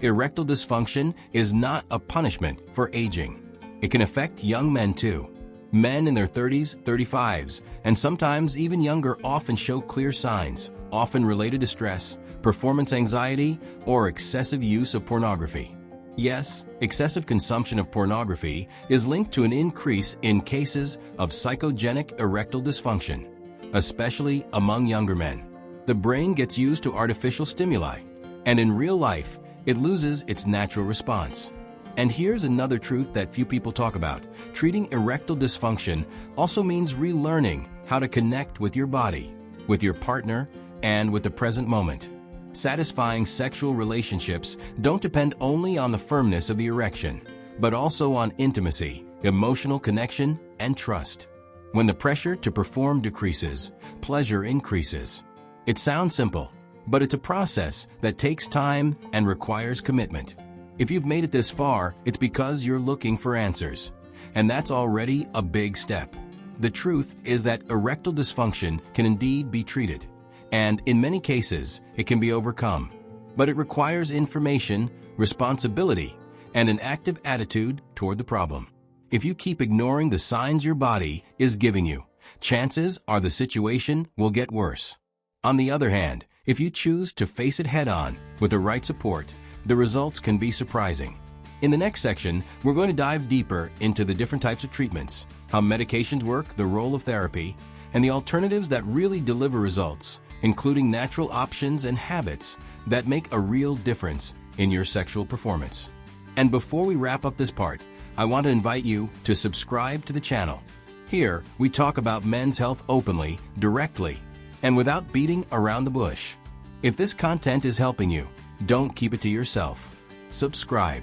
erectile dysfunction is not a punishment for aging. It can affect young men too. Men in their 30s, 35s, and sometimes even younger often show clear signs, often related to stress, performance anxiety, or excessive use of pornography. Yes, excessive consumption of pornography is linked to an increase in cases of psychogenic erectile dysfunction, especially among younger men. The brain gets used to artificial stimuli, and in real life, it loses its natural response. And here's another truth that few people talk about. Treating erectile dysfunction also means relearning how to connect with your body, with your partner, and with the present moment. Satisfying sexual relationships don't depend only on the firmness of the erection, but also on intimacy, emotional connection, and trust. When the pressure to perform decreases, pleasure increases. It sounds simple, but it's a process that takes time and requires commitment. If you've made it this far, it's because you're looking for answers, and that's already a big step. The truth is that erectile dysfunction can indeed be treated, and in many cases, it can be overcome. But it requires information, responsibility, and an active attitude toward the problem. If you keep ignoring the signs your body is giving you, chances are the situation will get worse. On the other hand, if you choose to face it head-on with the right support, the results can be surprising. In the next section, we're going to dive deeper into the different types of treatments, how medications work, the role of therapy, and the alternatives that really deliver results, including natural options and habits that make a real difference in your sexual performance. And before we wrap up this part, I want to invite you to subscribe to the channel. Here, we talk about men's health openly, directly, and without beating around the bush. If this content is helping you, don't keep it to yourself. Subscribe.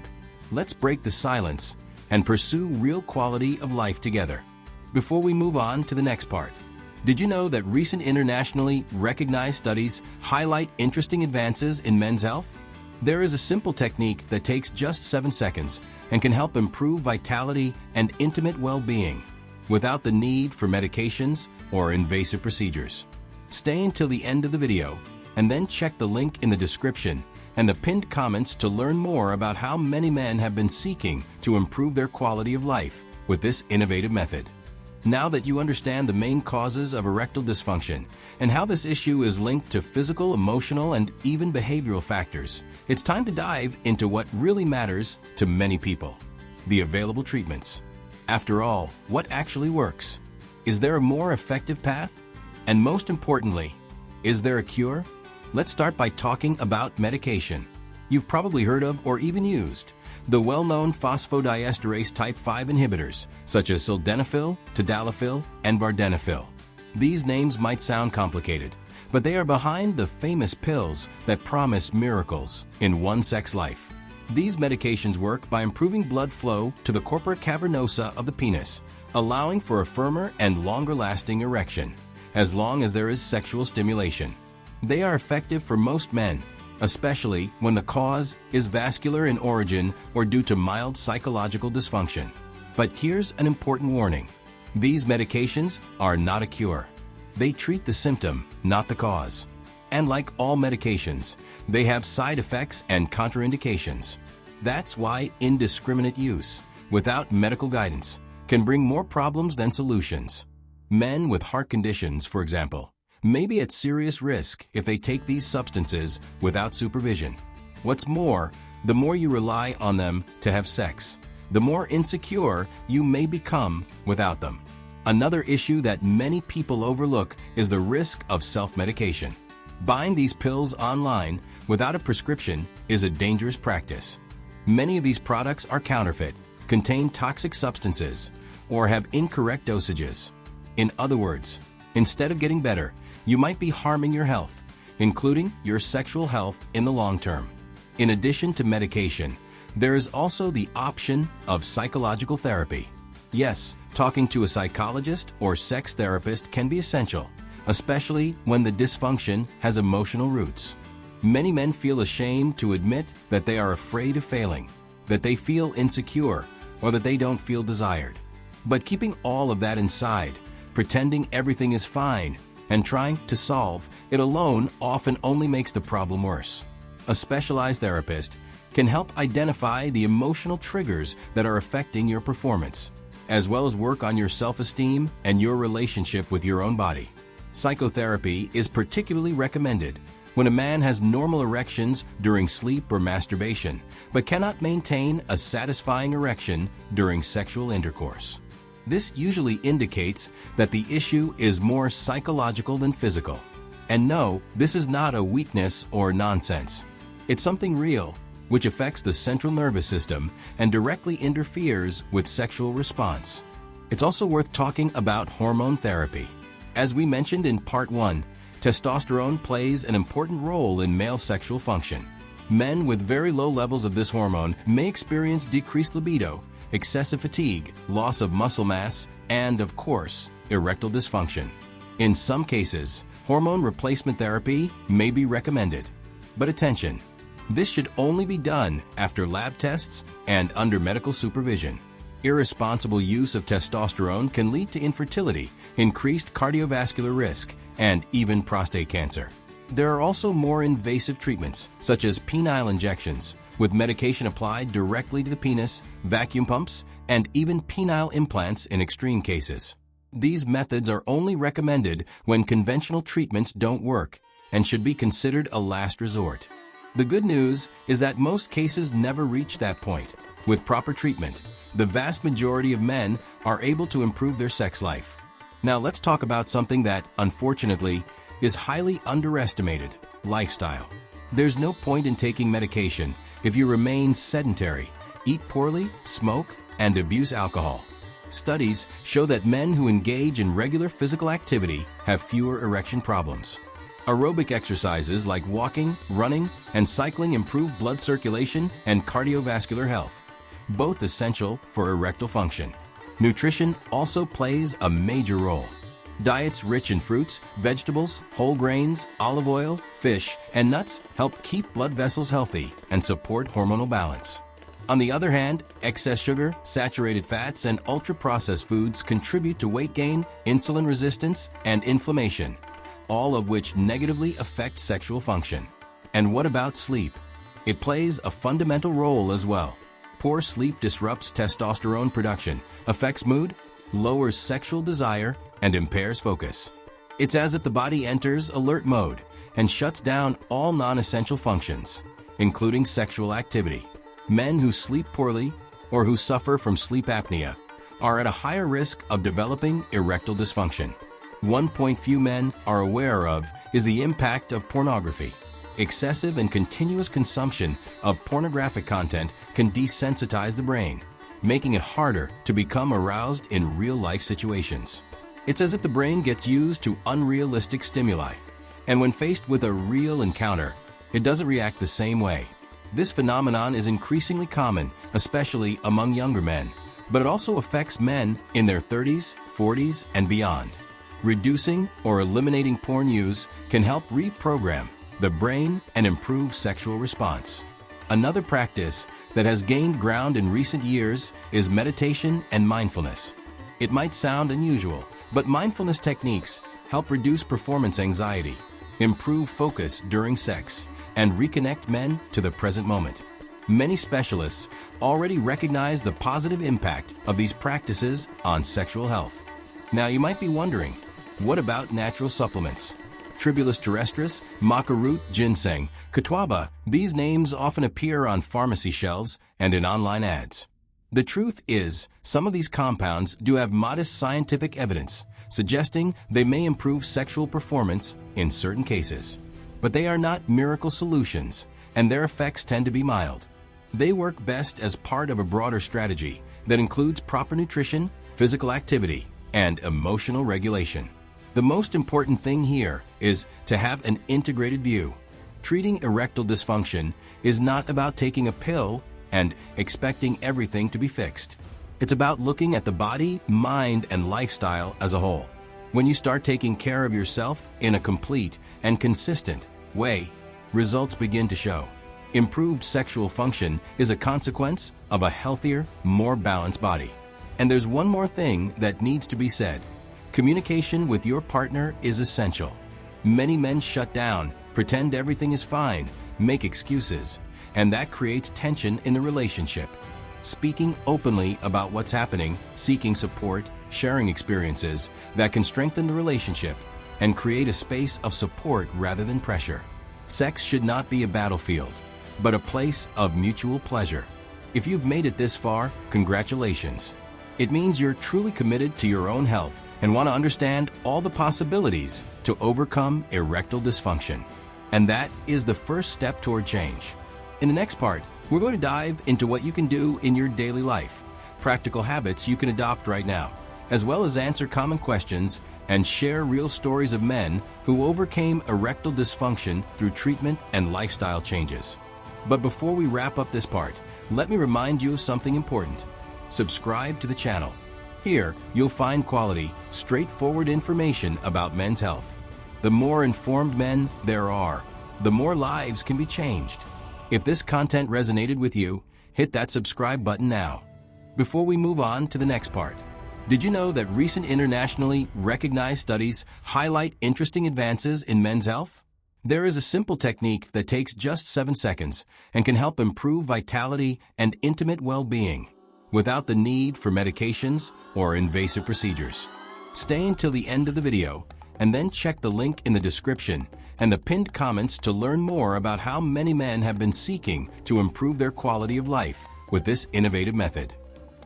Let's break the silence and pursue real quality of life together. Before we move on to the next part, did you know that recent internationally recognized studies highlight interesting advances in men's health? There is a simple technique that takes just 7 seconds and can help improve vitality and intimate well-being without the need for medications or invasive procedures. Stay until the end of the video and then check the link in the description and the pinned comments to learn more about how many men have been seeking to improve their quality of life with this innovative method. Now that you understand the main causes of erectile dysfunction and how this issue is linked to physical, emotional, and even behavioral factors, it's time to dive into what really matters to many people: the available treatments. After all, what actually works? Is there a more effective path? And most importantly, is there a cure? Let's start by talking about medication. You've probably heard of or even used the well-known phosphodiesterase type 5 inhibitors, such as sildenafil, tadalafil, and vardenafil. These names might sound complicated, but they are behind the famous pills that promise miracles in one sex life. These medications work by improving blood flow to the corpora cavernosa of the penis, allowing for a firmer and longer-lasting erection, as long as there is sexual stimulation. They are effective for most men, especially when the cause is vascular in origin or due to mild psychological dysfunction. But here's an important warning. These medications are not a cure. They treat the symptom, not the cause. And like all medications, they have side effects and contraindications. That's why indiscriminate use, without medical guidance, can bring more problems than solutions. Men with heart conditions, for example, may be at serious risk if they take these substances without supervision. What's more, the more you rely on them to have sex, the more insecure you may become without them. Another issue that many people overlook is the risk of self-medication. Buying these pills online without a prescription is a dangerous practice. Many of these products are counterfeit, contain toxic substances, or have incorrect dosages. In other words, instead of getting better, you might be harming your health, including your sexual health in the long term. In addition to medication, there is also the option of psychological therapy. Yes, talking to a psychologist or sex therapist can be essential, especially when the dysfunction has emotional roots. Many men feel ashamed to admit that they are afraid of failing, that they feel insecure, or that they don't feel desired. But keeping all of that inside, pretending everything is fine, and trying to solve it alone often only makes the problem worse. A specialized therapist can help identify the emotional triggers that are affecting your performance, as well as work on your self-esteem and your relationship with your own body. Psychotherapy is particularly recommended when a man has normal erections during sleep or masturbation, but cannot maintain a satisfying erection during sexual intercourse. This usually indicates that the issue is more psychological than physical. And no, this is not a weakness or nonsense. It's something real, which affects the central nervous system and directly interferes with sexual response. It's also worth talking about hormone therapy. As we mentioned in Part 1, testosterone plays an important role in male sexual function. Men with very low levels of this hormone may experience decreased libido, excessive fatigue, loss of muscle mass, and, of course, erectile dysfunction. In some cases, hormone replacement therapy may be recommended. But attention, this should only be done after lab tests and under medical supervision. Irresponsible use of testosterone can lead to infertility, increased cardiovascular risk, and even prostate cancer. There are also more invasive treatments, such as penile injections, with medication applied directly to the penis, vacuum pumps, and even penile implants in extreme cases. These methods are only recommended when conventional treatments don't work and should be considered a last resort. The good news is that most cases never reach that point. With proper treatment, the vast majority of men are able to improve their sex life. Now let's talk about something that, unfortunately, is highly underestimated: lifestyle. There's no point in taking medication if you remain sedentary, eat poorly, smoke, and abuse alcohol. Studies show that men who engage in regular physical activity have fewer erection problems. Aerobic exercises like walking, running, and cycling improve blood circulation and cardiovascular health, both essential for erectile function. Nutrition also plays a major role. Diets rich in fruits, vegetables, whole grains, olive oil, fish, and nuts help keep blood vessels healthy and support hormonal balance. On the other hand, excess sugar, saturated fats, and ultra-processed foods contribute to weight gain, insulin resistance, and inflammation, all of which negatively affect sexual function. And what about sleep? It plays a fundamental role as well. Poor sleep disrupts testosterone production, affects mood, lowers sexual desire, and impairs focus. It's as if the body enters alert mode and shuts down all non-essential functions, including sexual activity. Men who sleep poorly or who suffer from sleep apnea are at a higher risk of developing erectile dysfunction. One point few men are aware of is the impact of pornography. Excessive and continuous consumption of pornographic content can desensitize the brain, making it harder to become aroused in real-life situations. It's as if the brain gets used to unrealistic stimuli, and when faced with a real encounter, it doesn't react the same way. This phenomenon is increasingly common, especially among younger men, but it also affects men in their 30s, 40s, and beyond. Reducing or eliminating porn use can help reprogram the brain and improve sexual response. Another practice that has gained ground in recent years is meditation and mindfulness. It might sound unusual, but mindfulness techniques help reduce performance anxiety, improve focus during sex, and reconnect men to the present moment. Many specialists already recognize the positive impact of these practices on sexual health. Now you might be wondering, what about natural supplements? Tribulus terrestris, maca root, ginseng, catawba, these names often appear on pharmacy shelves and in online ads. The truth is, some of these compounds do have modest scientific evidence, suggesting they may improve sexual performance in certain cases. But they are not miracle solutions, and their effects tend to be mild. They work best as part of a broader strategy that includes proper nutrition, physical activity, and emotional regulation. The most important thing here is to have an integrated view. Treating erectile dysfunction is not about taking a pill and expecting everything to be fixed. It's about looking at the body, mind, and lifestyle as a whole. When you start taking care of yourself in a complete and consistent way, results begin to show. Improved sexual function is a consequence of a healthier, more balanced body. And there's one more thing that needs to be said. Communication with your partner is essential. Many men shut down, pretend everything is fine, make excuses, and that creates tension in the relationship. Speaking openly about what's happening, seeking support, sharing experiences that can strengthen the relationship and create a space of support rather than pressure. Sex should not be a battlefield, but a place of mutual pleasure. If you've made it this far, congratulations. It means you're truly committed to your own health and want to understand all the possibilities to overcome erectile dysfunction. And that is the first step toward change. In the next part, we're going to dive into what you can do in your daily life, practical habits you can adopt right now, as well as answer common questions and share real stories of men who overcame erectile dysfunction through treatment and lifestyle changes. But before we wrap up this part, let me remind you of something important. Subscribe to the channel. Here, you'll find quality, straightforward information about men's health. The more informed men there are, the more lives can be changed. If this content resonated with you, hit that subscribe button now. Before we move on to the next part, did you know that recent internationally recognized studies highlight interesting advances in men's health? There is a simple technique that takes just 7 seconds and can help improve vitality and intimate well-being without the need for medications or invasive procedures. Stay until the end of the video and then check the link in the description and the pinned comments to learn more about how many men have been seeking to improve their quality of life with this innovative method.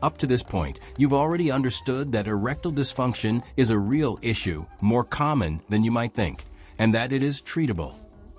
Up to this point, you've already understood that erectile dysfunction is a real issue, more common than you might think, and that it is treatable.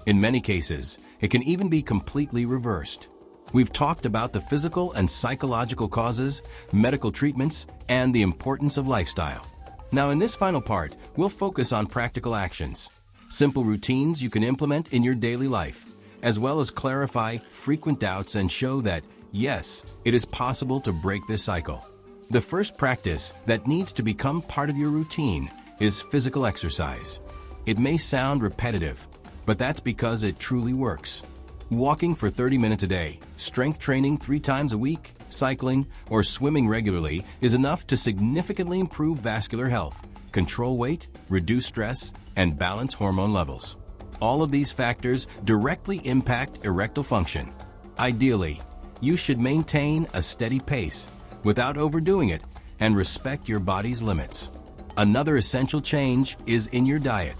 In many cases, it can even be completely reversed. We've talked about the physical and psychological causes, medical treatments, and the importance of lifestyle. Now, in this final part, we'll focus on practical actions, simple routines you can implement in your daily life, as well as clarify frequent doubts and show that, yes, it is possible to break this cycle. The first practice that needs to become part of your routine is physical exercise. It may sound repetitive, but that's because it truly works. Walking for 30 minutes a day, strength training 3 times a week, cycling, or swimming regularly is enough to significantly improve vascular health, control weight, reduce stress, and balance hormone levels. All of these factors directly impact erectile function. Ideally, you should maintain a steady pace without overdoing it and respect your body's limits. Another essential change is in your diet.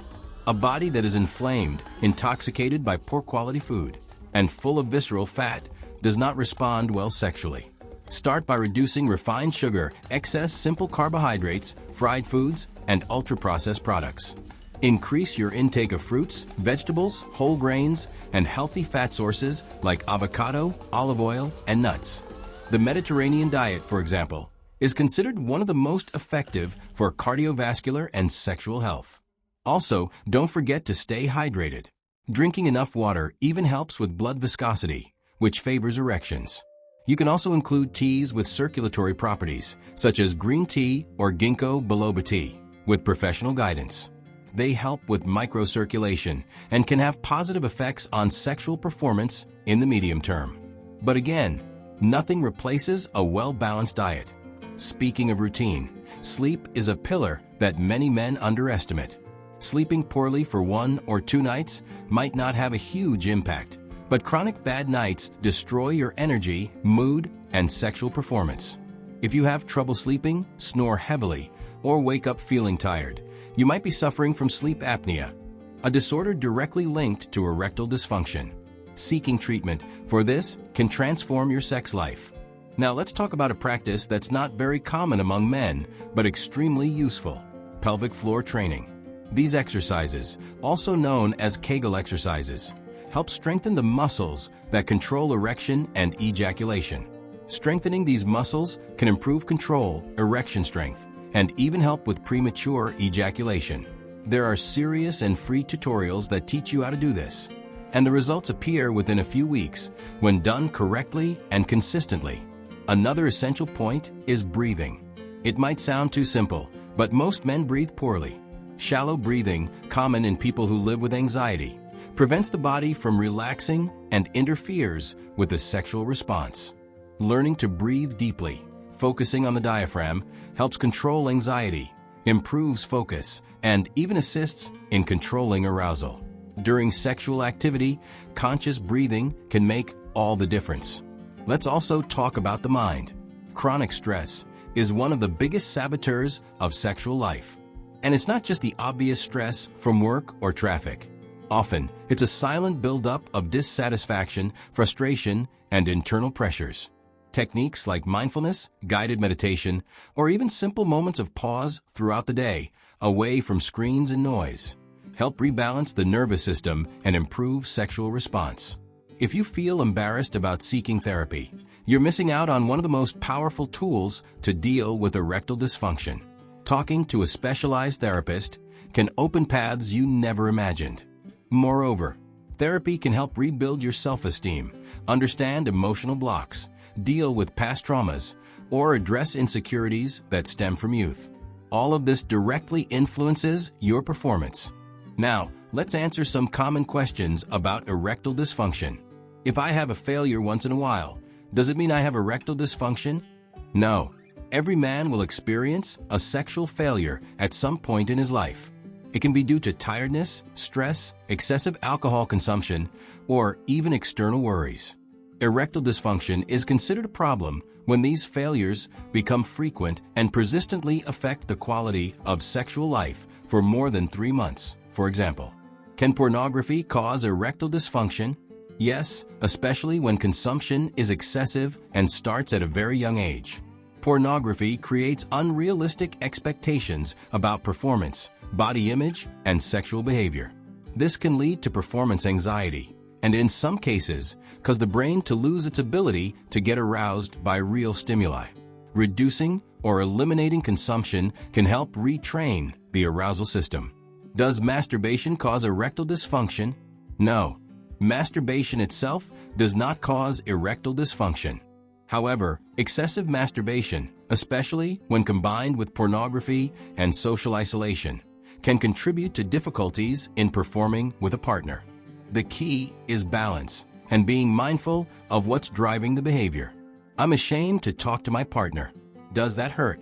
A body that is inflamed, intoxicated by poor quality food, and full of visceral fat does not respond well sexually. Start by reducing refined sugar, excess simple carbohydrates, fried foods, and ultra-processed products. Increase your intake of fruits, vegetables, whole grains, and healthy fat sources like avocado, olive oil, and nuts. The Mediterranean diet, for example, is considered one of the most effective for cardiovascular and sexual health. Also, don't forget to stay hydrated. Drinking enough water even helps with blood viscosity, which favors erections. You can also include teas with circulatory properties, such as green tea or ginkgo biloba tea, with professional guidance. They help with microcirculation and can have positive effects on sexual performance in the medium term. But again, nothing replaces a well-balanced diet. Speaking of routine, sleep is a pillar that many men underestimate. Sleeping poorly for 1 or 2 nights might not have a huge impact, but chronic bad nights destroy your energy, mood, and sexual performance. If you have trouble sleeping, snore heavily, or wake up feeling tired, you might be suffering from sleep apnea, a disorder directly linked to erectile dysfunction. Seeking treatment for this can transform your sex life. Now let's talk about a practice that's not very common among men, but extremely useful: pelvic floor training. These exercises, also known as Kegel exercises, help strengthen the muscles that control erection and ejaculation. Strengthening these muscles can improve control, erection strength, and even help with premature ejaculation. There are serious and free tutorials that teach you how to do this, and the results appear within a few weeks when done correctly and consistently. Another essential point is breathing. It might sound too simple, but most men breathe poorly. Shallow breathing, common in people who live with anxiety, prevents the body from relaxing and interferes with the sexual response. Learning to breathe deeply, focusing on the diaphragm, helps control anxiety, improves focus, and even assists in controlling arousal. During sexual activity, conscious breathing can make all the difference. Let's also talk about the mind. Chronic stress is one of the biggest saboteurs of sexual life. And it's not just the obvious stress from work or traffic. Often, it's a silent buildup of dissatisfaction, frustration, and internal pressures. Techniques like mindfulness, guided meditation, or even simple moments of pause throughout the day, away from screens and noise, help rebalance the nervous system and improve sexual response. If you feel embarrassed about seeking therapy, you're missing out on one of the most powerful tools to deal with erectile dysfunction. Talking to a specialized therapist can open paths you never imagined. Moreover, therapy can help rebuild your self-esteem, understand emotional blocks, deal with past traumas, or address insecurities that stem from youth. All of this directly influences your performance. Now, let's answer some common questions about erectile dysfunction. If I have a failure once in a while, does it mean I have erectile dysfunction? No. Every man will experience a sexual failure at some point in his life. It can be due to tiredness, stress, excessive alcohol consumption, or even external worries. Erectile dysfunction is considered a problem when these failures become frequent and persistently affect the quality of sexual life for more than 3 months. For example, can pornography cause erectile dysfunction? Yes, especially when consumption is excessive and starts at a very young age. Pornography creates unrealistic expectations about performance, body image, and sexual behavior. This can lead to performance anxiety, and in some cases, cause the brain to lose its ability to get aroused by real stimuli. Reducing or eliminating consumption can help retrain the arousal system. Does masturbation cause erectile dysfunction? No. Masturbation itself does not cause erectile dysfunction. However, excessive masturbation, especially when combined with pornography and social isolation, can contribute to difficulties in performing with a partner. The key is balance and being mindful of what's driving the behavior. I'm ashamed to talk to my partner. Does that hurt?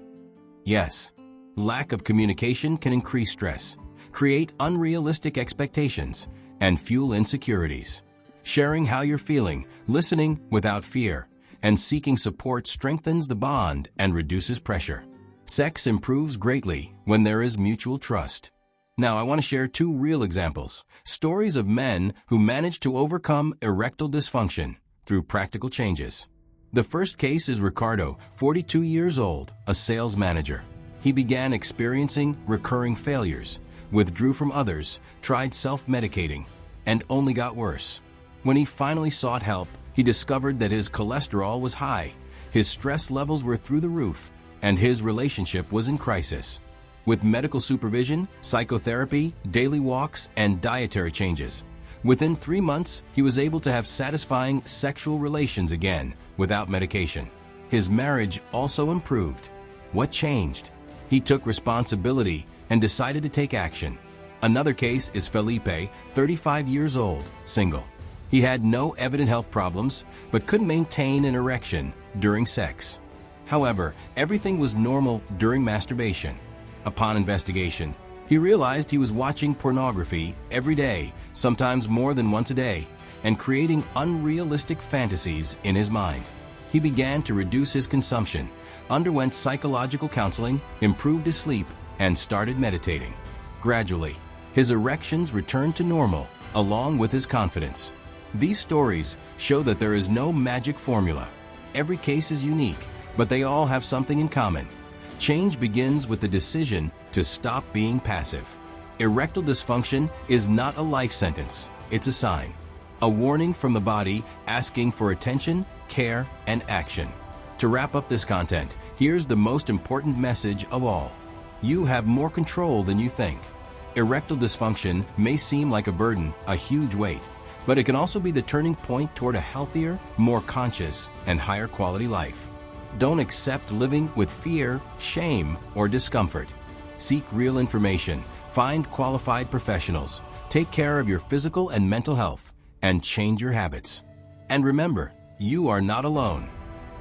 Yes. Lack of communication can increase stress, create unrealistic expectations, and fuel insecurities. Sharing how you're feeling, listening without fear, and seeking support strengthens the bond and reduces pressure. Sex improves greatly when there is mutual trust. Now, I want to share 2 real examples, stories of men who managed to overcome erectile dysfunction through practical changes. The first case is Ricardo, 42 years old, a sales manager. He began experiencing recurring failures, withdrew from others, tried self-medicating, and only got worse. When he finally sought help, he discovered that his cholesterol was high, his stress levels were through the roof, and his relationship was in crisis. With medical supervision, psychotherapy, daily walks, and dietary changes, within 3 months, he was able to have satisfying sexual relations again without medication. His marriage also improved. What changed? He took responsibility and decided to take action. Another case is Felipe, 35 years old, single. He had no evident health problems, but couldn't maintain an erection during sex. However, everything was normal during masturbation. Upon investigation, he realized he was watching pornography every day, sometimes more than once a day, and creating unrealistic fantasies in his mind. He began to reduce his consumption, underwent psychological counseling, improved his sleep, and started meditating. Gradually, his erections returned to normal, along with his confidence. These stories show that there is no magic formula. Every case is unique, but they all have something in common. Change begins with the decision to stop being passive. Erectile dysfunction is not a life sentence, it's a sign. A warning from the body asking for attention, care, and action. To wrap up this content, here's the most important message of all. You have more control than you think. Erectile dysfunction may seem like a burden, a huge weight, but it can also be the turning point toward a healthier, more conscious, and higher quality life. Don't accept living with fear, shame, or discomfort. Seek real information, find qualified professionals, take care of your physical and mental health, and change your habits. And remember, you are not alone.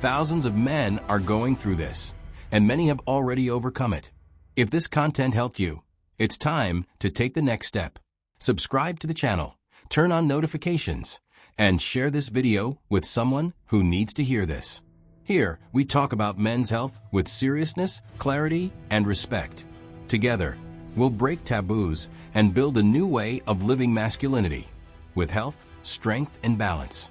Thousands of men are going through this, and many have already overcome it. If this content helped you, it's time to take the next step. Subscribe to the channel, turn on notifications, and share this video with someone who needs to hear this. Here, we talk about men's health with seriousness, clarity, and respect. Together, we'll break taboos and build a new way of living masculinity with health, strength, and balance.